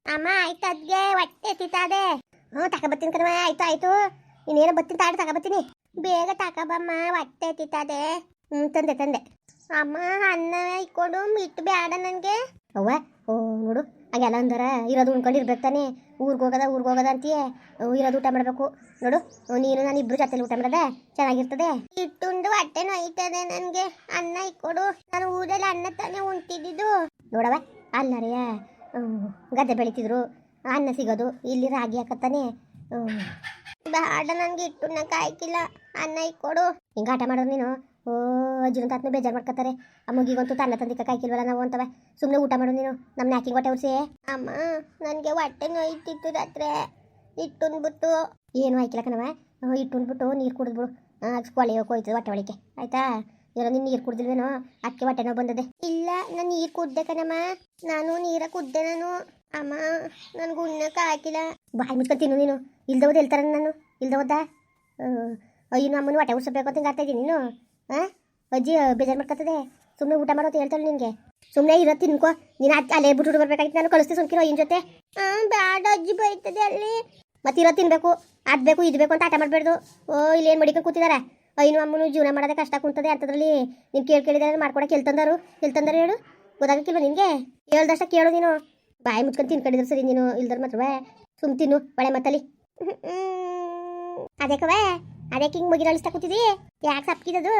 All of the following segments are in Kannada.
ಅಮ್ಮ ಆಯ್ತು ಅದ್ಗೆ ಹೊಟ್ಟೆ ತಿಂತಾದೆ. ತಗೊಬತ್ತೀನಿ ಕಣವ. ಆಯ್ತು ಆಯ್ತು ಇನ್ನೇನು ಬತ್ತೀನಿ ತಾಡು ತಗೊಬತ್ತೀನಿ. ಬೇಗ ತಗೊಬಮ್ಮ ಹೊಟ್ಟೆ ತಿಂತಾದೆ. ತಂದೆ ತಂದೆ. ಅಮ್ಮ ಅನ್ನ ಇಕ್ಕೊಂಡು ಇಟ್ಟು ಬೇಡ ನನಗೆ. ಅವ್ವ ಓ ನೋಡು ಹಂಗೆಲ್ಲ ಅಂದಾರ ಇರೋದು ಉಣ್ಕೊಂಡಿರ್ಬೇಕು ತಾನೆ. ಊರಿಗೆ ಹೋಗೋದ ಅಂತೀಯೇ. ಇರೋದು ಊಟ ಮಾಡಬೇಕು ನೋಡು. ನೀನು ನಾನು ಇಬ್ರು ಜೊತೆಲಿ ಊಟ ಮಾಡೋದ ಚೆನ್ನಾಗಿರ್ತದೆ. ಇಟ್ಟುಂಡು ಹೊಟ್ಟೆ ನೋಯ್ತದೆ ನನಗೆ. ಅನ್ನ ಇಕ್ಕೊಡು. ನಾನು ಊರಲ್ಲಿ ಅನ್ನ ತಾನೇ ಉಣ್ತಿದ್ದು ನೋಡವ. ಅಲ್ಲರೆಯ ಗದ್ದೆ ಬೆಳಿತಿದ್ರು ಅನ್ನ ಸಿಗೋದು. ಇಲ್ಲಿ ರಾಗಿ ಹಾಕತ್ತಾನೆ. ಬೇಡ ನನಗೆ ಇಟ್ಟುನ್ನ ಕಾಯ್ಕಿಲ್ಲ. ಅನ್ನ ಇಕ್ಕೊಡು. ಹಿಂಗೆ ಆಟ ಮಾಡೋದು ನೀನು. ಓ ಅಜ್ಜಿನ ತಾತನು ಬೇಜಾರು ಮಾಡ್ಕೊತಾರೆ. ಅಮ್ಮಗಿಗಂತೂ ತನ್ನ ತಂದಿಕ್ಕ ಕಾಯ್ಕಿಲ್ವಲ್ಲ ನಾವು ಅಂತವ. ಸುಮ್ಮನೆ ಊಟ ಮಾಡು ನೀನು. ನಮ್ಮ ಯಾಕಿಂಗ್ ಹೊಟ್ಟೆ ಉರ್ಸಿ. ಅಮ್ಮ ನನಗೆ ಹೊಟ್ಟೆ ನೋಯ್ತಿತ್ತು ರಾತ್ರಿ. ಇಟ್ಟುಂದ್ಬಿಟ್ಟು ಏನು ಆಯ್ಕಿಲ್ಲ ಕಣವ. ಇಟ್ಟುಂದ್ಬಿಟ್ಟು ನೀರು ಕುಡಿದ್ಬಿಡು. ಕೊಳೆ ಹೋಯ್ತದೆ ಹೊಟ್ಟೆ ಒಳಗೆ ಆಯ್ತಾ. ಏನೋ ನೀನು ನೀರು ಕುಡ್ದಿಲ್ವೇನೋ ಅದಕ್ಕೆ ಹೊಟ್ಟೆ ನೋವು ಬಂದದೆ. ಇಲ್ಲ ನಾನು ನೀರು ಕುಡ್ದೆ ಕಣಮ್ಮ. ನಾನು ನೀರ ಕುಡ್ದೆ ನಾನು. ಅಮ್ಮ ನನಗೆ ಉಣ್ಣಕ್ಕೆ ಹಾಕಿಲ್ಲ. ಬಾಯಿ ಮುಚ್ಕೊಂಡು ತಿನ್ನು ನೀನು. ಇಲ್ದವದು ಹೇಳ್ತಾರ ನಾನು ಇಲ್ದವದ್ದ. ಅಯ್ಯೋ ಅಮ್ಮನ ಹೊಟ್ಟೆ ಉರ್ಸಬೇಕು ಅಂತ ಹಿಂಗೆ ಆಡ್ತಾಯಿದ್ದೀನಿ ನೀನು. ಅಜ್ಜಿ ಬೇಜಾರು ಮಾಡ್ಕೊತದೆ. ಸುಮ್ಮನೆ ಊಟ ಮಾಡೋದು ಹೇಳ್ತಾಳೆ ನಿನಗೆ. ಸುಮ್ಮನೆ ಇರೋ ತಿನ್ಕೋ ನೀನು. ಅಲ್ಲೇ ಬಿಟ್ಟು ಬರ್ಬೇಕಾಗಿತ್ತು. ನಾನು ಕಳಿಸ್ತೀನಿ ಸುಮ್ಕಿರೋ ಇನ್ ಜೊತೆ. ಬೇಡ ಅಜ್ಜಿ ಬೈತದೆ ಅಲ್ಲಿ. ಮತ್ತೆ ಇರೋ ತಿನ್ಬೇಕು ಅದು ಬೇಕು ಇದು ಬೇಕು ಅಂತ ಆಟ ಮಾಡಬೇಡ್ದು. ಇಲ್ಲೇನು ಮಡಿಕೊಂಡು ಕೂತಿದಾರೆ. ಅಯ್ಯೋ ಅಮ್ಮನು ಜೀವನ ಮಾಡೋದೇ ಕಷ್ಟ ಕುಂತದೆ ಅಂತದ್ರಲ್ಲಿ ನೀನು ಕೇಳಿದ್ರೆ ಮಾಡ್ಕೊಡಕ್ಕೆ ಎಲ್ತಂದರು ಹೇಳು. ಗೊತ್ತಾಗಕ್ಕಿಲ್ವ ನಿನಗೆ? ಹೇಳ್ದಷ್ಟ ಕೇಳು ನೀನು. ಬಾಯಿ ಮುಚ್ಕೊಂಡು ತಿನ್ಕೊಂಡಿದ್ರು ಸರಿ ನೀನು. ಇಲ್ದಾರ ಮಾತ್ರ ಸುಮ್ ತಿನ್ನು ಒಳ್ಳೆ ಮತ್ತಲ್ಲಿ. ಅದೇಕವೇ ಅದಕ್ಕೆ ಹಿಂಗೆ ಮುಗಿನ ಅಳಿಸ್ತಾ ಕೂತಿದಿ. ಯಾಕೆ ಸಪ್ಕಿದದು?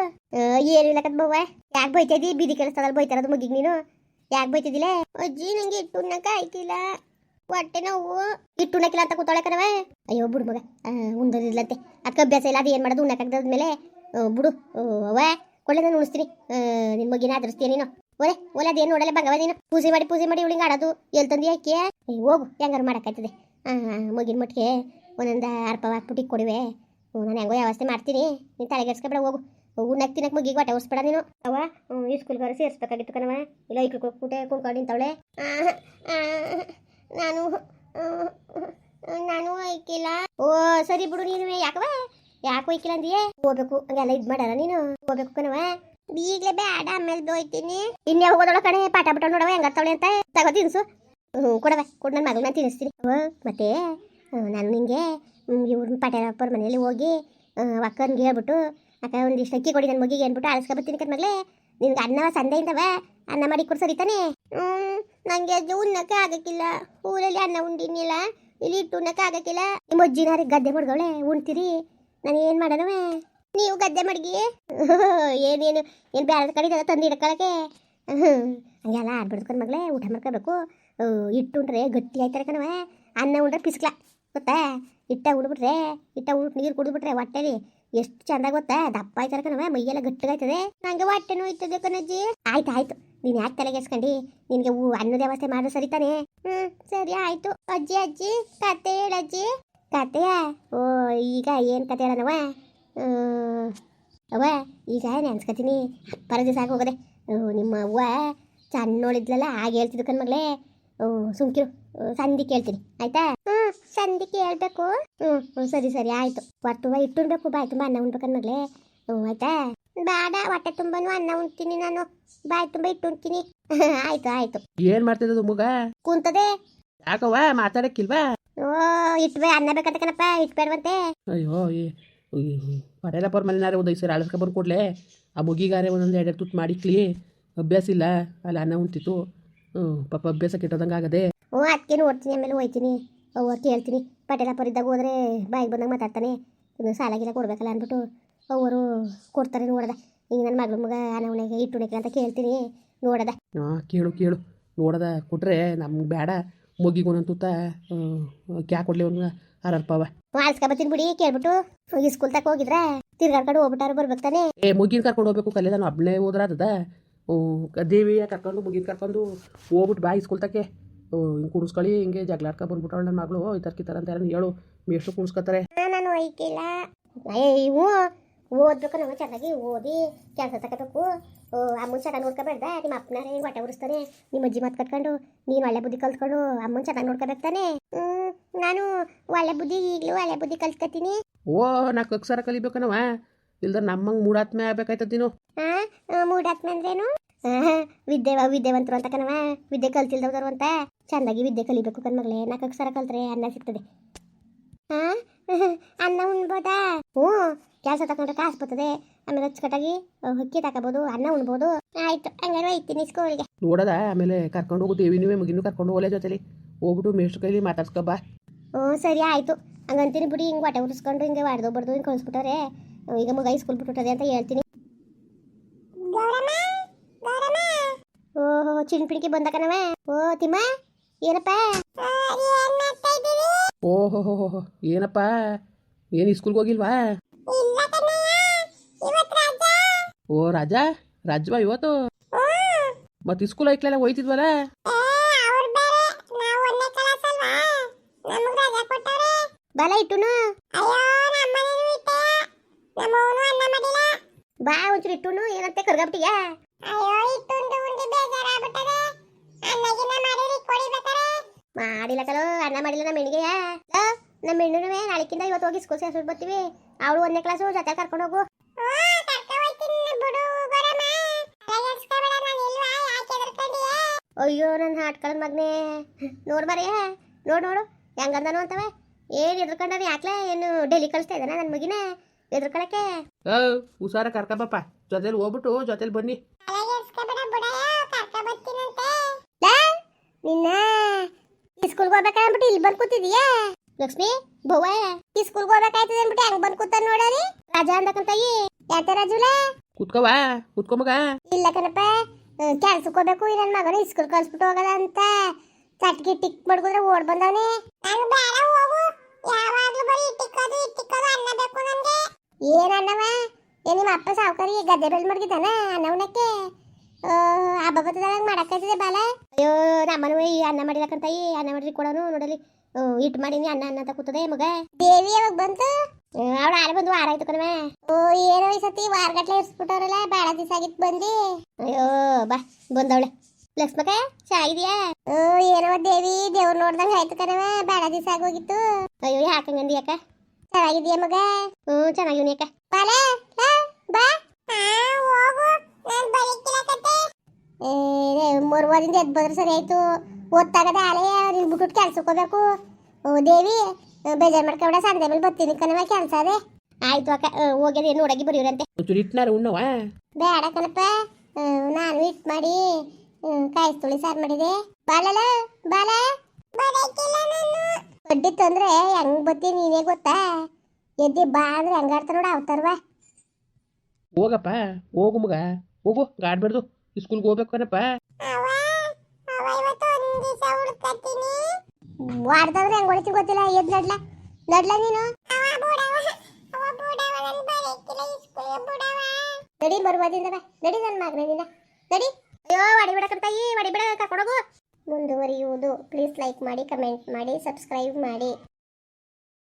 ಏನಿಲ್ಲ ಕದ್ ಬವ್ವ. ಯಾಕೆ ಬೈತಿದ್ದಿ? ಬೀದಿ ಕೆಲಸದಲ್ಲಿ ಬೈತಾರದು ಮುಗಿಗೆ ನೀನು. ಯಾಕೆ ಬೈತಿದ್ದಿಲ್ಲ? ಅಜ್ಜಿ ನಂಗೆ ಇಟ್ಟುಣ್ಣಕ್ಕ ಆಯ್ತಿಲ್ಲ. ಹೊಟ್ಟೆ ನೋವು. ಇಟ್ಟುಣ್ಣಕ್ಕಿಲ್ಲ ಅಂತ ಕೂತಾಳೆ ಕಣವೆ. ಅಯ್ಯೋ ಬಿಡು ಮಗ. ಉಂಡದಿಲ್ಲಂತೆ ಅದಕ್ಕೆ ಅಭ್ಯಾಸ ಇಲ್ಲ. ಅದು ಏನು ಮಾಡೋದು ಉಣ್ಣಕ್ಕಾಗ್ದಾದ್ಮೇಲೆ ಬಿಡು. ಅವ್ವ ಕೊಳ್ಳೆ ನಾನು ಉಣಿಸ್ತೀನಿ. ನಿನ್ನ ಮಗಿನ ಆದರಿಸ್ತೀಯ ನೀನು. ಒಲೆ ಅದೇನು ನೋಡಲ್ಲ ಬಂಗವ ನೀನು. ಪೂಜೆ ಮಾಡಿ ಇವಳಿಂಗೆ ಆಡೋದು ಎಲ್ಲಿ ತಂದು ಯಾಕೆ? ಹೋಗು ಹೆಂಗಾರು ಮಾಡೋಕ್ಕಾಯ್ತದೆ. ಮಗಿನ ಮಟ್ಟಿಗೆ ಒಂದೊಂದು ಅರ್ಪ ಹಾಕ್ಬಿಟ್ಟು ಕೊಡುವೆ. ನಾನು ಹೆಂಗೋ ವ್ಯವಸ್ಥೆ ಮಾಡ್ತೀನಿ. ನೀನು ತಲೆಗೆಡ್ಸ್ಕೊಬೇಡ. ಹೋಗು ಉಣ್ಣಕ್ಕೆ ತಿನ್ನಕ್ಕೆ ಮುಗಿಗೆ ಹೊಟ್ಟೆ ಉರ್ಸ್ಬೇಡ ನೀನು. ಅವ ಈ ಸ್ಕೂಲ್ಗಾರ ಸೇರಿಸ್ಬೇಕಾಗಿತ್ತು ಕಣವ. ಇಲ್ಲ ಈ ಕೂಟೆ ಕುಣ್ಕೊಂಡು ನಿಂತವಳೆ. ನಾನು ಒಯ್ಕಿಲ್ಲ. ಓ ಸರಿ ಬಿಡು ನೀನು. ಯಾಕವ ಯಾಕೆ ಒಯ್ಕಿಲ್ಲ ಅಂದಿಯೇ? ಹೋಗ್ಬೇಕು ಹಂಗೆಲ್ಲ ಇದು ಮಾಡಲ್ಲ ನೀನು. ಹೋಗ್ಬೇಕು ಕಣವ. ಈಗಲೇ ಬೇಡ ಆಮೇಲೆ ದೋಯ್ತೀನಿ. ಇನ್ನೇ ಹೋಗೋದೊಳ ಕಣೆ. ಪಾಠ ಬಿಟ್ಟ ನೋಡವ ಹೆಂಗಾರ್ತವಳೆ ಅಂತ. ತಗೋ ತಿನ್ಸು. ಕೊಡವ ಕೊಡು. ನನ್ನ ಮಗಳು ನಾನು ತಿನ್ನಿಸ್ತೀನಿ. ಮತ್ತೆ ನಾನು ನಿಂಗೆ ಇವ್ರ ಪಟೇಲಪ್ಪರ ಮನೆಯಲ್ಲಿ ಹೋಗಿ ಅಕ್ಕನಿಗೆ ಹೇಳ್ಬಿಟ್ಟು ಅಕ್ಕ ಒಂದಿಷ್ಟು ಅಕ್ಕಿ ಕೊಡಿ ನನ್ನ ಮಗಿಗೆ ಅಂದ್ಬಿಟ್ಟು ಆಳಿಸ್ಕೊಬತ್ತೀನಿ ಕಣ್ಮಗಳೇ. ನಿನ್ಗೆ ಅನ್ನ ಸಂಡೆಯಿಂದವ ಅನ್ನ ಮಾಡಿ ಕೊಡು ಸರಿತಾನೆ. ನನಗೆ ಅದು ಉಣ್ಣಕ್ಕೆ ಆಗಕ್ಕಿಲ್ಲ. ಊರಲ್ಲಿ ಅನ್ನ ಉಂಡಿನಿಲ್ಲ. ಇಲ್ಲಿ ಇಟ್ಟು ಉಣ್ಣಕ್ಕೆ ಆಗಕ್ಕಿಲ್ಲ. ನಿಮ್ಮ ಅಜ್ಜಿನಾರಿ ಗದ್ದೆ ಮಡ್ಗವಳೆ ಉಣ್ತೀರಿ. ನಾನು ಏನು ಮಾಡೋಣವೇ? ನೀವು ಗದ್ದೆ ಮಡ್ಗಿ ಏನು ಬೇರೆ ಕಡೆ ತಂದು ಇಡ್ಕೊಳಕ್ಕೆ ಹಂಗೆಲ್ಲ ಆಡ್ಬಿಡ್ದು ಕಣ್ಮಗಳೇ. ಊಟ ಮಾಡ್ಕೋಬೇಕು. ಇಟ್ಟು ಉಂಡ್ರೆ ಗಟ್ಟಿ ಆಯ್ತಾರೆ ಕಣವ. ಅನ್ನ ಉಂಡ್ರೆ ಪಿಸ್ಕ್ಲ ಗೊತ್ತಾ. ಇಟ್ಟ ನೀರು ಕುಡಿದ್ಬಿಟ್ರೆ ಹೊಟ್ಟೆಲಿ ಎಷ್ಟು ಚಂದ ಗೊತ್ತಾ. ದಪ್ಪ ಆಯ್ತಾರೆ ಕಣವ. ಮೈಯೆಲ್ಲ ಗಟ್ಟಿಗಾಯ್ತದೆ. ನಂಗೆ ಹೊಟ್ಟೆ ನೋಯ್ತದೆ ಕಣಜ್ಜಿ. ಆಯ್ತು ನೀನು ಯಾಕೆ ತಲೆಗೆಸ್ಕೊಂಡು ನಿನಗೆ ಅನ್ನದ ವ್ಯವಸ್ಥೆ ಮಾಡು ಸರಿತಾನೆ. ಸರಿ ಆಯ್ತು. ಅಜ್ಜಿ ಕತೆ ಹೇಳಜ್ಜಿ. ಕತೆಯಾ? ಓ ಈಗ ಏನು ಕತೆ ಹೇಳನವ? ಅವ್ವ ಈಗ ನೆನ್ಸ್ಕೊತೀನಿ. ಅಪ್ಪರ ದಿವಸ ಹೋಗದೆ ನಿಮ್ಮ ಅವ್ವ ಸಣ್ಣೋಳಿದ್ಲಲ್ಲ ಹಾಗೆ ಹೇಳ್ತಿದ್ದು ಕಣ್ಮಗಳೇ. ಸುಮ್ಕಿರು ಸಂಧಿ ಕೇಳ್ತೀನಿ ಆಯ್ತಾ. ಸಂಧಿ ಕೇಳಬೇಕು. ಸರಿ ಆಯಿತು. ಹೊಟ್ಟೆ ಇಟ್ಟುಣ್ಬೇಕು. ಬಾಯಿ ತುಂಬ ಅನ್ನ ಉಣ್ಬೇಕು ಕಣ್ಮಗಳೇ. ಆಯ್ತಾ. ಬೇಡ ಹೊಟ್ಟೆ ತುಂಬಾನು ಅನ್ನ ಉಣ್ತೀನಿ ನಾನು. ಬಾಯಿ ತುಂಬ ಇಟ್ಟು ಉಣ್ತೀನಿ. ಆಯ್ತು. ಏನ್ ಮಾಡ್ತಿದ್ದು ಮಗ? ಕೂಂತದೆ. ಯಾಕವ್ವ ಮಾತಾಡಕ್ಕಿಲ್ವಾ? ಇಟ್ಬೇ ಅನ್ನ ಬೇಕಂತ ಕಣಪ್ಪ. ಇಟ್ಬೇಡವಂತೆ. ಅಯ್ಯೋ ಪಟೇಲಪ್ಪರ ಮನೆಯಾರೆ ಒಂದು 5 ಸರಿ ಆಳಿಸ್ಕೊಬಂದು ಕೊಡ್ಲೆ. ಆ ಮುಗಿಗಾರೆ ಒಂದೊಂದು 2 ತುತ್ತು ಮಾಡಿಕ್ಲಿ. ಅಭ್ಯಾಸ ಇಲ್ಲ ಅಲ್ಲಿ ಅನ್ನ ಉಣ್ತಿತ್ತು. ಪಾಪ ಅಭ್ಯಾಸ ಕೆಟ್ಟೋದಂಗೆ ಆಗದೆ. ಅದಕ್ಕೆ ನೋಡ್ತೀನಿ. ಆಮೇಲೆ ಹೋಯ್ತೀನಿ. ಅವ್ರು ಕೇಳ್ತೀನಿ. ಪಟೇಲಪ್ಪರ ಇದ್ದಾಗ ಹೋದ್ರೆ ಬಾಯಿಗೆ ಬಂದಾಗ ಮಾತಾಡ್ತಾನೆ. ಸಾಲಾಗಿಲ್ಲ ಕೊಡ್ಬೇಕಲ್ಲ ಅಂದ್ಬಿಟ್ಟು ಅವರು ಕೊಡ್ತಾರೆ. ನೋಡದ ಹಿಂಗೆ ನನ್ನ ಮಗ ಅನ್ನ ಉಣ್ಣೆಗೆ ಇಟ್ಟು ಉಣ್ಣೆಗೆ ಅಂತ ಕೇಳ್ತೀನಿ. ನೋಡದ ಕೇಳು ನೋಡದ ಕೊಟ್ರೆ ನಮ್ಗೆ ಬೇಡ. ಮುಗಿಗೆ ಒಂದೊಂದು ತುತ್ತ ಕ್ಯಾ ಕೊಡ್ಲಿ ಒಂದು ಅರರ್ಪವ ಆಳ್ಸ್ಕೊಬತ್ತೀನಿ ಬಿಡಿ. ಕೇಳ್ಬಿಟ್ಟು ಸ್ಕೂಲ್ ತಕ ಹೋಗಿದ್ರೆ ತಿರ್ಗಾಡ್ಕೊಂಡು ಹೋಗ್ಬಿಟ್ಟಾರು ಬರ್ಬೇಕು ತಾನೆ. ಮುಗಿನ ಕರ್ಕೊಂಡು ಹೋಗ್ಬೇಕು. ಕಲೆ ನಾನು ಒಬ್ಬನೇ ಹೋದ್ರೆ ಅದ ದೇವಿಯ ಕರ್ಕೊಂಡು ಮುಗಿನ ಕರ್ಕೊಂಡು ಹೋಗ್ಬಿಟ್ಟು ಬಾ ಸ್ಕೂಲ್ ತಕ್ಕೆ. ಹಿಂಗೆ ಕುಣಿಸ್ಕೊಳ್ಳಿ. ಹಿಂಗೆ ಜಗಳಾಡ್ಕೊ ಬಂದ್ಬಿಟ್ಟವಳು ನನ್ನ ಮಗಳು. ಈ ಥರ ಅಂತ ಹೇಳು. ಮೇಷ್ಟು ಕುಣಿಸ್ಕೊತಾರೆ. ನಾನು ಒಯ್ಕಿಲ್ಲ. ಇವು ಓದ್ಬೇಕು. ನಾವು ಚೆನ್ನಾಗಿ ಓದಿ ಕೆಲಸ ತಗೋಬೇಕು. ಅಮ್ಮನ ಚೆನ್ನಾಗಿ ನೋಡ್ಕೊಬೇಡ್ದ. ನಿಮ್ಮ ಅಪ್ಪನಾರೇ ಹೊಟ್ಟೆ ಉರಿಸ್ತಾನೆ. ನಿಮ್ಮ ಅಜ್ಜಿ ಮಾತು ಕಟ್ಕೊಂಡು ನೀನು ಒಳ್ಳೆ ಬುದ್ಧಿ ಕಲ್ತ್ಕೊಂಡು ಅಮ್ಮನ ಚೆನ್ನಾಗಿ ನೋಡ್ಕೋಬೇಕು ತಾನೆ. ನಾನು ಈಗಲೂ ಒಳ್ಳೆ ಬುದ್ಧಿ ಕಲ್ತ್ಕೊತೀನಿ. ನಾ ಅಕ್ಷರ ಕಲಿಬೇಕನವ. ಇಲ್ದ ನಮ್ಮಂಗೆ ಮೂಡಾತ್ಮೆ ಆಗ್ಬೇಕಾಯ್ತದ ನೀನು. ಮೂಡಾತ್ಮೆ ಅಂದ್ರೇನು? ವಿದ್ಯಾವಂತರು ಅಂತ ಕಣವ, ವಿದ್ಯೆ ಕಲ್ತಿಲ್ದವ್ರು ಅಂತ. ಚಂದಾಗಿ ವಿದ್ಯೆ ಕಲಿಬೇಕು ಕಣ್ಮಗಳೇ, 4 ಅಕ್ಷರ ಕಲ್ತ್ರೆ ಅನ್ನ ಸಿಗ್ತದೆ. ಹಾ ಅನ್ನ ಉಣ್ಬೋದಾ? ಹ್ಞೂ, ಕೆಲಸ ತಗೊಂಡ್ರೆ ಕಾಸು ಬರ್ತದೆ. ಆಮೇಲೆ ಅಚ್ಚುಕಟ್ಟಾಗಿ ಅಕ್ಕಿ ತಗೋಬೋದು, ಅನ್ನ ಉಣ್ಬೋದು. ಆಯ್ತು, ಹಂಗಾರೆ ಒಯ್ತೀನಿ ಸ್ಕೂಲ್ಗೆ. ನೋಡದ ಆಮೇಲೆ ಕರ್ಕೊಂಡು ಹೋಗು ದೇವಿನೂ ಮಗಿನೂ ಕರ್ಕೊಂಡು ಹೋಗಲೇ ಜೊತೆಲಿ ಹೋಗ್ಬಿಟ್ಟು ಮೇಷ್ಟ್ರ ಕೈಲಿ ಮಾತಾಡ್ಸ್ಕೊಬಾ. ಹ್ಞೂ ಸರಿ ಆಯಿತು, ಹಂಗಂತೀನಿ ಬಿಡಿ. ಹಿಂಗೆ ಹೊಟ್ಟೆ ಉರಿಸ್ಕೊಂಡು ಹಿಂಗೆ ಹೊಡೆದು ಬಡ್ದು ಹಿಂಗೆ ಕಳಿಸ್ಬಿಟ್ಟವ್ರೆ. ಈಗ ಮಗ ಸ್ಕೂಲ್ ಬಿಟ್ಟುಟ್ಟದೆ ಅಂತ ಹೇಳ್ತೀನಿ. ಓಹೋ, ಚಿಣ್ಪಿಣಿಕೆ ಬಂದ ಕಣವ. ಓ ತಿಮ್ಮ, ಏನಪ್ಪ? ಓಹೋ ಹೋ, ಏನಪ್ಪ ಏನು ಸ್ಕೂಲ್ಗೆ ಹೋಗಿಲ್ವಾ? ಓ ರಾಜವಾ ಇವತ್ತು ಮತ್ತೆ ಸ್ಕೂಲ್ ಐಕ್ಲೆಲ್ಲ ಹೋಯ್ತಿದ್ವಲ್ಲ? ಬಲ ಇಟ್ಟುನು ಬಾ ಒಂಚೂರು ಇಟ್ಟುನು. ಏನಂತೆ ಕರ್ಗಾಬಿಟ್ಟಿಯಾ? ಮಾಡಿಲ್ಲ ಕಲೋ, ಅನ್ನ ಮಾಡಿಲ್ಲ ನಮ್ಮ ಹೆಣ್ಣಿಗೆಯ. ನಮ್ಮ ಹೆಣ್ಣು ನಾಳೆಕಿಂದ ಇವತ್ತು ಹೋಗಿ ಸ್ಕೂಲ್ ಸೇರ್ಸ್ಬಿಟ್ಟು ಬರ್ತೀವಿ. ಅವಳು 1ನೇ ಕ್ಲಾಸು, ಜೊತೆ ಕರ್ಕೊಂಡು ಹೋಗು. ಅಯ್ಯೋ ನನ್ನ ಹಾಟ್ಕಳ ಮಗನೇ, ನೋಡ್ ಮರೆಯ, ನೋಡು ಹೆಂಗಂದನು ಅಂತವ. ಏನು ಎದ್ರಕೊಂಡ ಯಾಕ್ಲೆ? ಏನು ಡೆಲ್ಲಿ ಕಳಿಸ್ತಾ ಇದ್ದಾನ ನನ್ನ ಮಗಿನ ಎದ್ರಕೊಳಕ್ಕೆ? ಹುಷಾರ ಕರ್ಕಬಪ್ಪ, ಜೊತೆಲಿ ಹೋಗ್ಬಿಟ್ಟು ಜೊತೆಲಿ ಬನ್ನಿ. ನಿನ್ನ ಸ್ಕೂಲ್ಗೆ ಹೋಗ್ಬೇಕಂದ್ಬಿಟ್ಟು ಇಲ್ಲಿ ಬಂದು ಕೂತಿದೀಯಾ ಲಕ್ಷ್ಮಿ? ಬವ್ವ ಸ್ಕೂಲ್ಗೆ ಹೋಗ್ಬೇಕಾಯ್ತದೆ ಅಂದ್ಬಿಟ್ಟು ಹೆಂಗ್ ಬಂದು ಕೂತ ನೋಡರಿ. ರಾಜಾ ಅಂದಕಂತಾಯಿ ಯಾಕೆ ರಾಜುಲ? ಕುತ್ಕೋ ಮಗ. ಇಲ್ಲ ಕಣಪ್ಪ, ಕೆಲ್ಸಕ್ಕೆ ಹೋಗ್ಬೇಕು. ಈ ನನ್ನ ಮಗನ ಸ್ಕೂಲ್ ಕಳ್ಸ್ಬಿಟ್ಟು ಹೋಗದ ಅಂತ ಚಟ್ಕಿ ಟಿಕ್ ಮಾಡ್ಕೊಂಡ್ರೆ ಓಡ್ ಬಂದವನೇ. ಏನ್ ಅನ್ನವ? ಏನ್ ನಿಮ್ಮ ಅಪ್ಪ ಸಾವುಕಾರಿ ಗದ್ದೆ ಬೆಳೆದ್ ಮಡಗಿದ್ದಾನ ಅನ್ನ ಉಣ್ಣಕ್ಕೆ? ಹಬ್ಬ ಬರ್ತದಂಗೆ ಮಾಡಕ್ಕಾಯ್ತದೆ ಬಾಲ. ಅಯ್ಯೋ ನಮ್ಮನು ಈ ಅನ್ನ ಮಾಡಿದಕ್ಕಂತಾಯಿ, ಅನ್ನ ಮಾಡ್ರಿ ಕೊಡೋನು ನೋಡಲಿ. ಇಟ್ಟು ಮಾಡೀನಿ ಅನ್ನ ಅಂತ ಕೂತದೆ ಮಗ. ದೇವಿ ಯಾವಾಗ ಬಂತು? ಅವಳು ಆರೆ ಬಂದು ವಾರ ಆಯ್ತು ಕಣವ. ಏನೋ ಈ ಸತಿ ವಾರಗಟ್ಲೆ ಇರ್ಸ್ಬಿಟ್ಟವ್ರಲ್ಲ, ಭಾಳ ದಿವಸ ಆಗಿತ್ತು ಬಂದು. ಅಯ್ಯೋ ಬಾ ಬಂದವಳೆ. ಲಕ್ಷ್ಮಕ್ಕ ಚೆನ್ನಾಗಿದೆಯಾ? ಏನವ ದೇವಿ, ದೇವ್ರು ನೋಡ್ದಂಗೆ ಆಯ್ತು ಕಣವ, ಭಾಳ ದಿವಸ ಆಗೋಗಿತ್ತು. ಅಯ್ಯೋ ಯಾಕಂಗಂದಿ ಅಕ್ಕ? ಚೆನ್ನಾಗಿದೆಯಾ ಮಗ? ಚೆನ್ನಾಗಿವ್ನಿ ಅಕ್ಕ. ಬಾಲ ಬಾ. ಮೂರುವರಿಂದ ಎದ್ದು ಬಂದ್ರೆ ಸರಿ ಆಯ್ತು. ಓದ್ತಾಗದೆ ಆಲೆ ನಿನ್ ಬಿಟ್ಬಿಟ್ಟು ಕೆಲ್ಸಕ್ಕೆ ಹೋಗ್ಬೇಕು. ದೇವಿ ಬೇಜಾರು ಮಾಡ್ಕೊಬೇಡ, ಸಂಜೆ ಮೇಲೆ ಬರ್ತೀನಿ ಕಣವ, ಕೆಲಸ ಅದೇ. ಆಯ್ತು ಅಕ್ಕ, ಹೋಗ್ಯದ ನೋಡಗಿ ಬರೀವ್ರಂತೆ. ಬೇಡ ಕಣಪ್ಪ, ನಾನು ಇಟ್ ಮಾಡಿ ಕಾಯಿ ತುಳಿ ಸಾರು ಮಾಡಿದೆ. ಬಾಲಲ ಬಾಲ ಬಡ್ಡಿ ತಂದ್ರೆ ಹೆಂಗ್ ಬತ್ತಿ ನೀನೇ ಗೊತ್ತಾ? ಎದ್ದಿ ಬಾ ಅಂದ್ರೆ ಹೆಂಗಾಡ್ತಾರ ನೋಡ ಅವತಾರವಾ. ಹೋಗಪ್ಪ, ಹೋಗು ಮಗ, ಹೋಗು, ಗಾಡ್ಬೇಡ್ದು, ಸ್ಕೂಲ್ಗೆ ಹೋಗ್ಬೇಕು ಕಣಪ್ಪ. ವಾಡ್ದಂದ್ರೆ ಹೆಂಗ್ ಹೊಡಿತೀನಿ ಗೊತ್ತಿಲ್ಲ. ಎದ್ ನಡ್ಲ ನೀನು. ನಡಿ ಬರುವುದಿಂದ ಬಾ, ನಡಿ ನನ್ನ ಮಗನಿಂದ ನಡಿ. ಅಯ್ಯೋ ಹೊಡಿಬೇಡಕ್ಕಂತಾಯಿ, ಹೊಡಿಬೇಡ, ಕರ್ಕೊಂಡೋಗು. ಮುಂದುವರಿಯುವುದು. ಪ್ಲೀಸ್ ಲೈಕ್ ಮಾಡಿ, ಕಮೆಂಟ್ ಮಾಡಿ, ಸಬ್ಸ್ಕ್ರೈಬ್ ಮಾಡಿ.